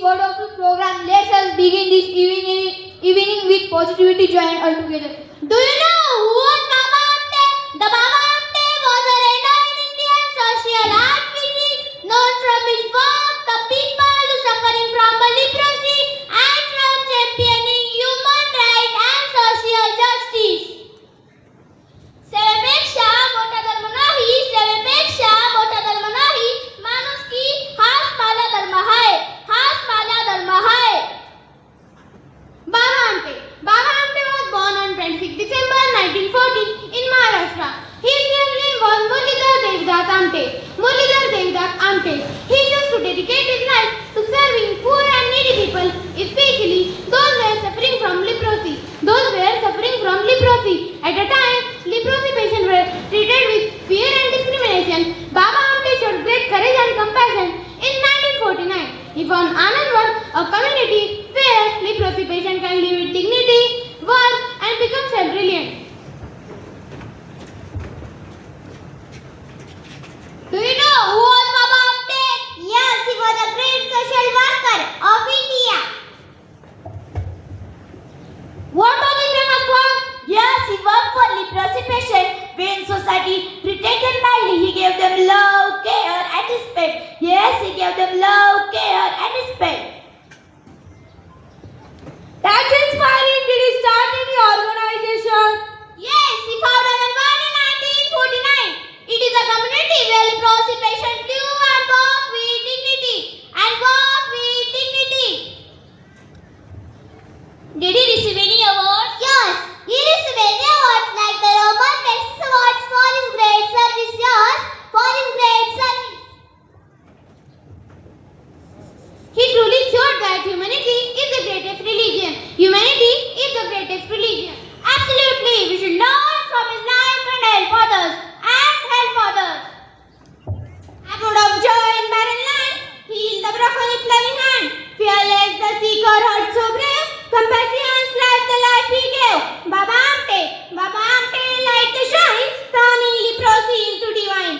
each word of the program. Let us begin this evening with positivity join all together. Do you know who was Baba Amte? The Baba Amte was a renowned Indian social activist known from his work the people who suffering from leprosy and from championing human rights and social justice. सेवेपेक्षा मोठा धर्म नाही, सेवेपेक्षा मोठा धर्म नाही, माणुसकी हाच माझा धर्म आहे, हाच माझा धर्म आहे. Baba Amte was born on 26 December 1914 in Maharashtra. His real name was Muralidhar Devdas Amte. Muralidhar Devdas Amte. He used to dedicate his life to serving poor and needy people, especially those who were suffering from leprosy. At the time, leprosy patients were treated with fear and discrimination. Baba Amte showed great courage and compassion. In 1949, he founded Anandvan, a community where leprosy patients can live with dignity, work, and become self-reliant. Do you know who was Baba Amte? Yes, he was a great social worker of India. What was he famous for? Yes, he worked for leprosy patients. When society treated them badly, he gave them love, care, and respect. Yes, he gave them love, care, and respect. That's inspiring. Did he start any organization? Yes, he founded Anandvan in 1949. It is a community where leprosy patients live and walk with dignity. Did he receive any awards? Yes, he received many awards like the Roman Texas Awards for his great service. Yes, for his great service. He truly showed that humanity is the greatest religion. Humanity is the greatest religion. Absolutely, we should learn from his life and help others. A brood of joy in barren land, heal the broken with loving hand. Fearless the seeker, heart so brave, compassion like the life he gave. Baba Amte light the shines, turning leprosy into divine.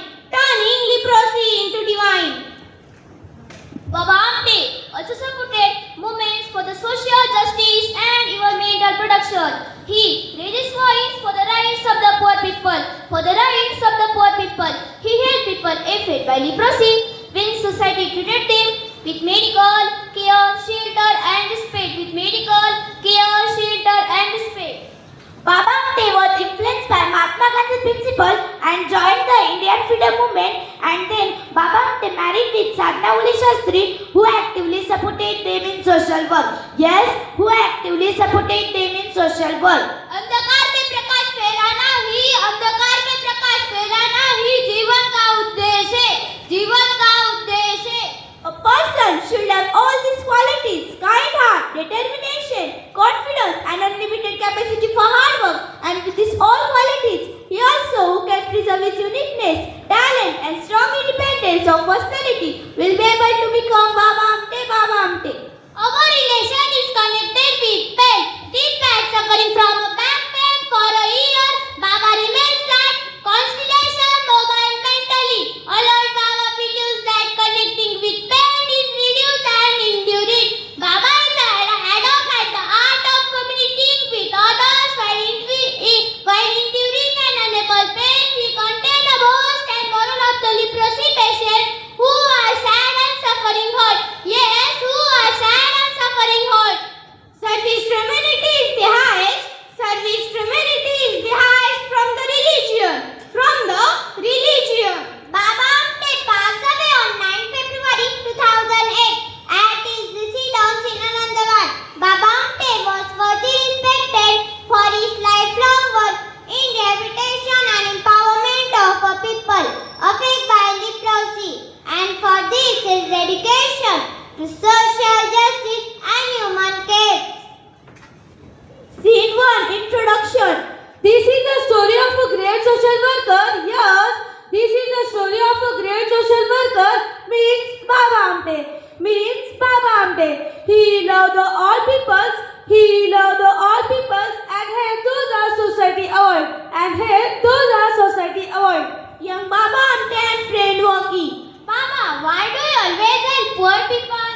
Baba Amte also supported movements for the social justice and environmental protection. He raised his voice for the rights of the poor people. He helped people affected by leprosy when society treated them with medical care, shelter, and respect. Baba Amte was influenced by Mahatma Gandhi's principle and joined the Indian freedom movement, and then Baba Amte married with Sadhna Uli Shastri, who actively supported them in social work. Yes, who actively supported them in social work. अंधकार में प्रकाश फैलाना ही जीवन का उद्देश्य है. A person should have all these qualities: kind heart, determination, confidence, and unlimited capacity for hard work. And with these all qualities, he also can preserve his uniqueness, talent, and strong independence of personality will be able to become Baba Amte. Our relation is connected with pain. Deep pain suffering from a back pain for a year. Baba remains like constellation mobile mentally. Alert Baba believes that connecting with pain is reduced and enduring. Baba is adopted the art of communicating with others while enduring an unable pain. He contained the boast and moral of the leprosy patient who are sad and suffering hurt. Yes, who are sad and suffering hurt. Service to humanity is the highest. From the religion. Baba Amte passed away on 9 February 2008 at his residence in Anandvan. Baba Amte was worthy respected for his lifelong work in rehabilitation and empowerment of a people affected by leprosy, and for this his dedication to social justice and human care. Scene 1. Introduction. This is the story of a great social worker. Yes, this is the story of a great social worker. Means Baba Amte. He loved all peoples. And helped those our society avoid. Young Baba Amte and friend Waki. Baba, why do you always help poor people?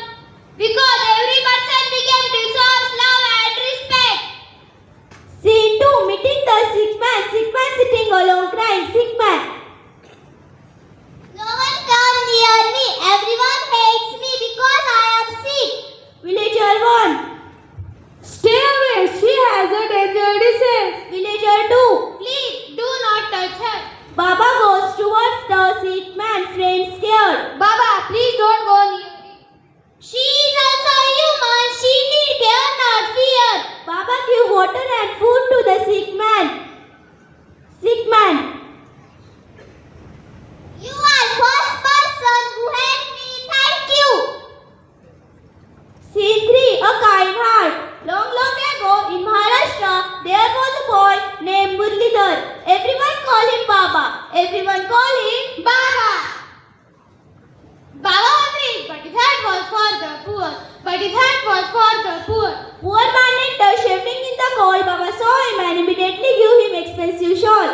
saw him and immediately gave him expensive shawl.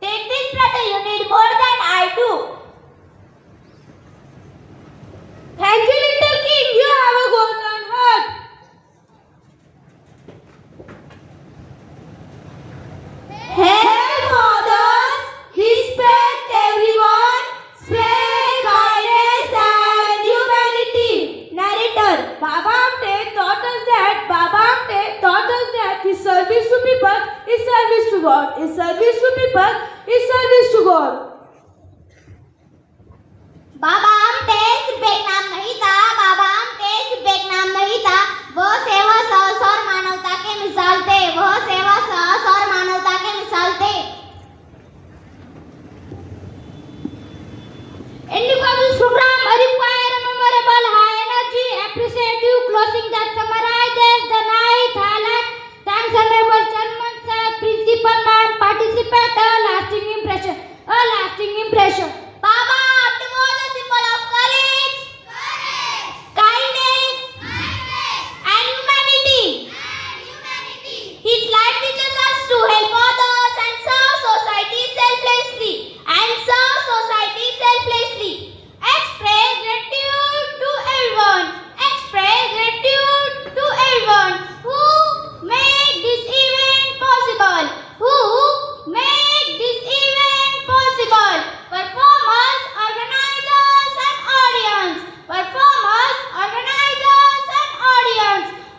Take this, brother, you need more than I do. Thank you, little king, you have a golden heart. Hail, fathers, respect everyone, spread kindness and humanity. Narrator, Baba Amte taught us that his service to people is service to God. His service to people is service to God. Baba Amte सिर्फ एक नाम नहीं था, बाबा आमटे सिर्फ एक नाम नहीं था, वह सेवा साहस और मानवता के मिसाल थे, वह सेवा साहस और मानवता के मिसाल थे. Individuals program require a memorable high energy, appreciative closing that summarizes the night highlight. Thanks honorable chairman sir, principal ma'am, participate a lasting impression, a lasting impression. Baba Amte was a symbol of courage, kindness, and humanity. His life teaches us to help others and serve society selflessly. Express gratitude to everyone. Express gratitude to everyone who made this event possible. Performers, organizers, and audience.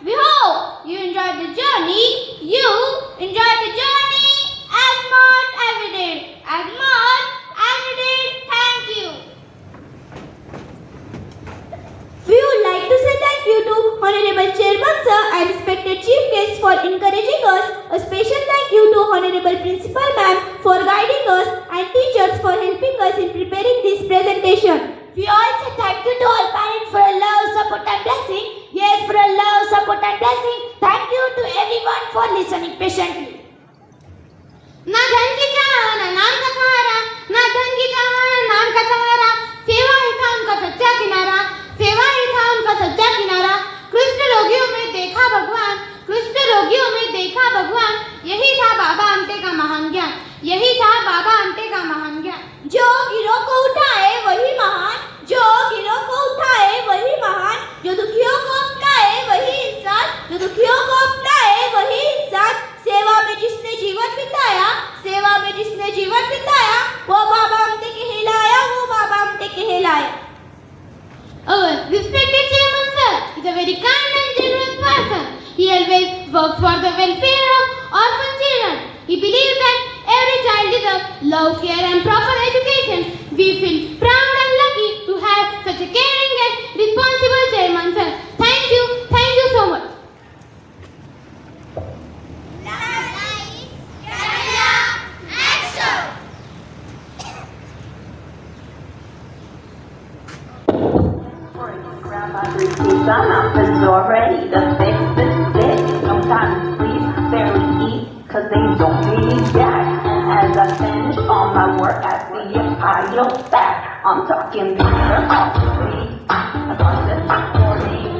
We hope you enjoyed the journey. As much as we did. Thank you. We would like to say thank you to Honorable Chairman Sir and respected Chief Guests for encouraging us. A special thank you to Honorable Principal Ma'am for guiding us and teachers for helping us in preparing this presentation. We also thank you to all parents for a love, support and blessing. Yes, for a love, support and blessing. Thank you to everyone for listening patiently. ना धन की चाह ना नाम का सहारा, ना धन की चाह ना नाम का सहारा, सेवा ही था उनका सच्चा किनारा, कुष्ठ रोगियों में देखा भगवान, यही था बाबा आमटे का महान ज्ञान, जो गिरों को उठाए वही महान, जो दुखियों को अपनाए वही इंसान, सेवा में जिसने जीवन बिताया, वो बाबा आमटे कहलाया. Our respected chairman sir is a very kind and generous person. He always worked for the welfare of orphan children. He believed that every child deserves love, care and proper education. We feel proud and lucky to have such a caring and responsible chairman sir. Thank you so much. Grandmother's done up is already the fix this dick. Sometimes sleep, barely eat, cause they don't really jack. And as I finish all my work, I see a pile back. I'm talking picture off the street, a bunch of supporting,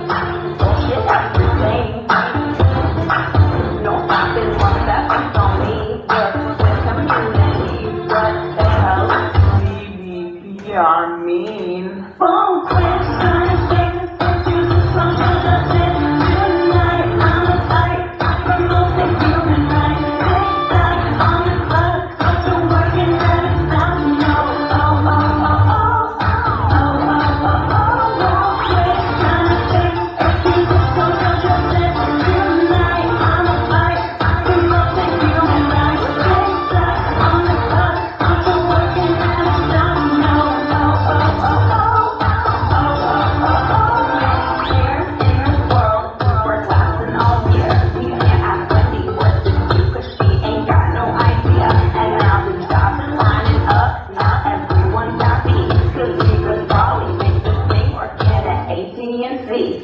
bullshit everything. No stopping one that was on me, work with community, what the hell is CVPR mean? Phone quick,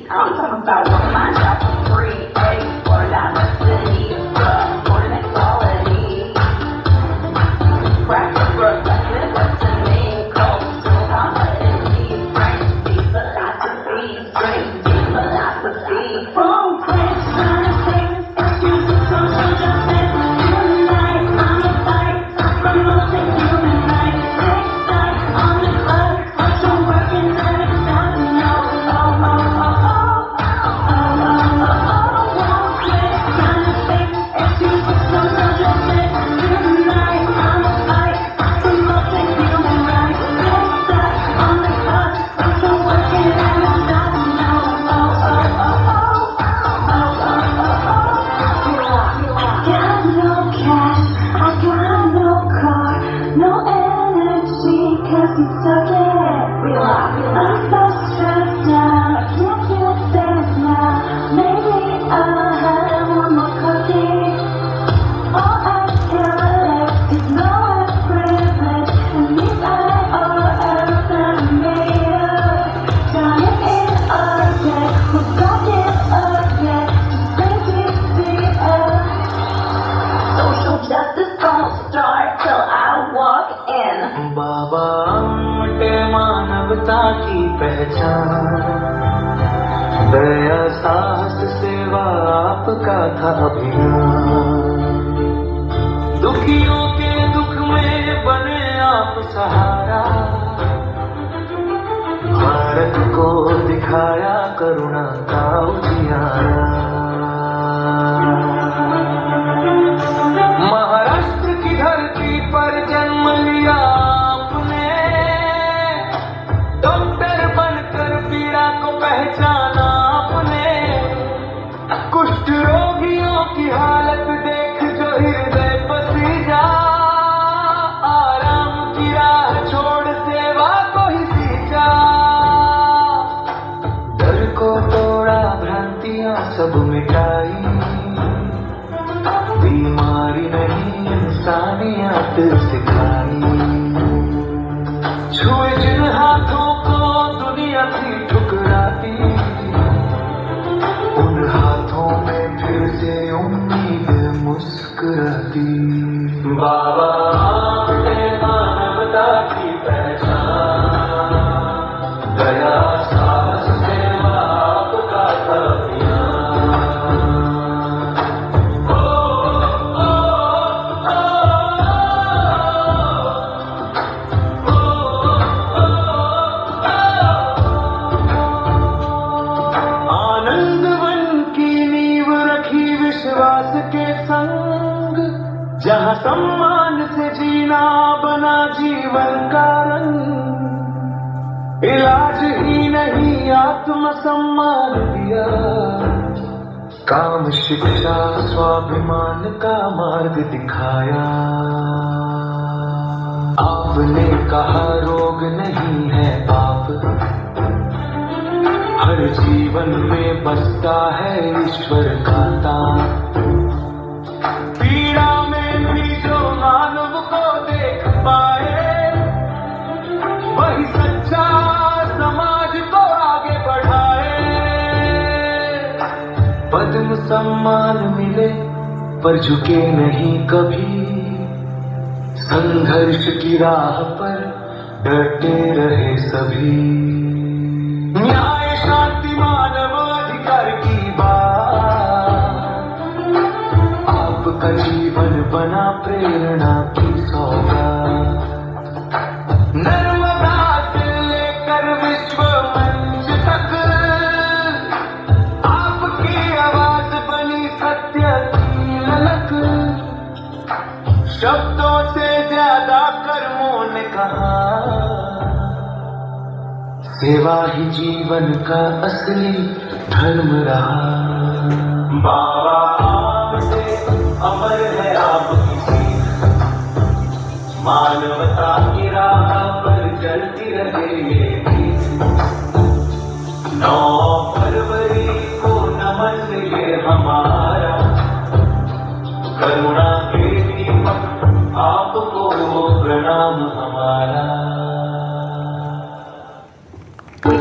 I'm talking about one line shop for free, eggs for diversity, for next quality. Practice reflective listening, cultural competency, strength, deep philosophy. Phone quick, trying to sing, excuses, social justice. की पहचान, दया साहस सेवा आपका था अभियान। दुखियों के दुख में बने आप सहारा, भारत को दिखाया करुणा का उजियारा। महाराष्ट्र की धरती पर जन्म लिया आपने, डॉक्टर बनकर पीड़ा को पहचाना आपने। कुष्ठ रोगियों की हालत देख जो हृदय पसीजा, आराम की राह छोड़ सेवा को ही सींचा। डर को तोड़ा, भ्रांतियां सब मिटाई, बीमारी नहीं इंसानियत सिखाई। छुए जिन हाथों को दुनिया थी ठुकराती, उन हाथों में फिर से उम्मीद मुस्कुराती। बाबा आपने मानवता की पहचान, दया साहस सेवा आपका था अभियान। विश्वास के संग, जहाँ सम्मान से जीना बना जीवन का रंग। इलाज ही नहीं आत्म सम्मान दिया, काम शिक्षा स्वाभिमान का मार्ग दिखाया। आपने कहा रोग नहीं है पाप, हर जीवन में बसता है ईश्वर का ताप। पीड़ा में भी जो मानव को देख पाए, वही सच्चा समाज को आगे बढ़ाए। पद्म सम्मान मिले पर झुके नहीं कभी, संघर्ष की राह पर डटे रहे सभी। न्याय शांति मानव अधिकार की बात, आपका जीवन बना प्रेरणा की सौगात। नर्मदा से लेकर विश्व मंच तक, आपकी आवाज बनी सत्य की ललक। शब्दों से ज्यादा कर्मों ने कहा, सेवा ही जीवन का असली धर्म रहा। बाबा आपसे अमर है आपकी सीख, मानवता की राह पर चलती रहे ये गीत। 9 फरवरी को नमन ये हमारा, करुणा के दीपक आपको प्रणाम हमारा। We